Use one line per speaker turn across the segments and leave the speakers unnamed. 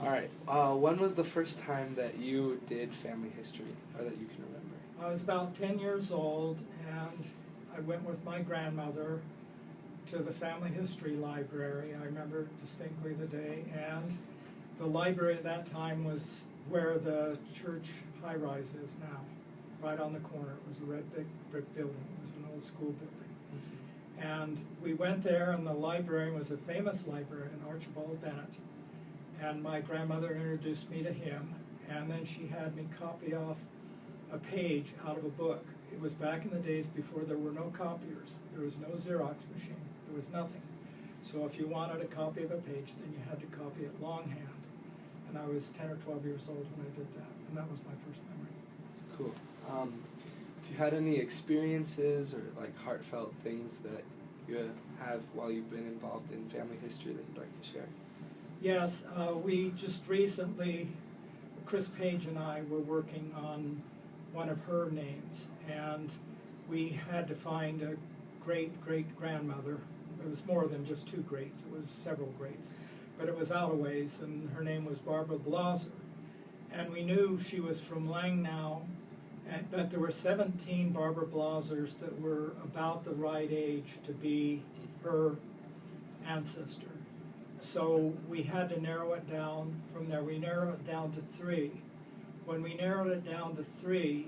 All right. When was the first time that you did family history, or that you can remember?
I was about 10 years old, and I went with my grandmother to the family history library. I remember distinctly the day, and the library at that time was where the church high-rise is now, right on the corner. It was a red brick building. It was an old school building. And we went there, and the librarian was a famous librarian, Archibald Bennett. And my grandmother introduced me to him, and then she had me copy off a page out of a book. It was back in the days before there were no copiers. There was no Xerox machine. There was nothing. So if you wanted a copy of a page, then you had to copy it longhand. And I was 10 or 12 years old when I did that, and that was my first memory.
That's cool. If you had any experiences or like heartfelt things that you have while you've been involved in family history that you'd like to share?
Yes, we just recently, Chris Page and I were working on one of her names, and we had to find a great-great-grandmother. It was more than just two greats, it was several greats. But it was out of ways, and her name was Barbara Blaser. And we knew she was from Langnau, and that there were 17 Barbara Blasers that were about the right age to be her ancestor. So we had to narrow it down from there. We narrowed it down to 3. When we narrowed it down to 3,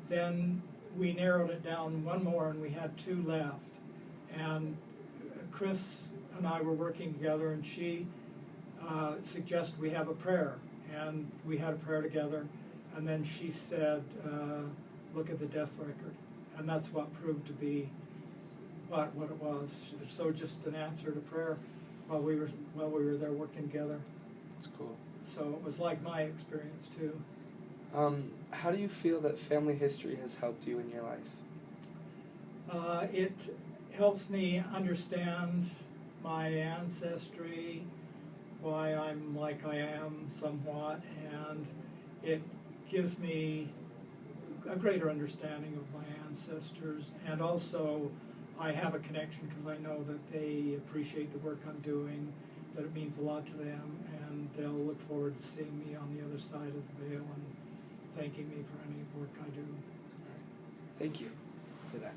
then we narrowed it down one more, and we had 2 left. And Chris and I were working together, and she suggested we have a prayer. And we had a prayer together, and then she said, look at the death record. And that's what proved to be what it was. So just an answer to prayer while we were there working together.
That's cool.
So it was like my experience too.
How do you feel that family history has helped you in your life?
It helps me understand my ancestry, why I'm like I am somewhat, and it gives me a greater understanding of my ancestors, and also I have a connection because I know that they appreciate the work I'm doing, that it means a lot to them, and they'll look forward to seeing me on the other side of the veil and thanking me for any work I do.
All right. Thank you for that.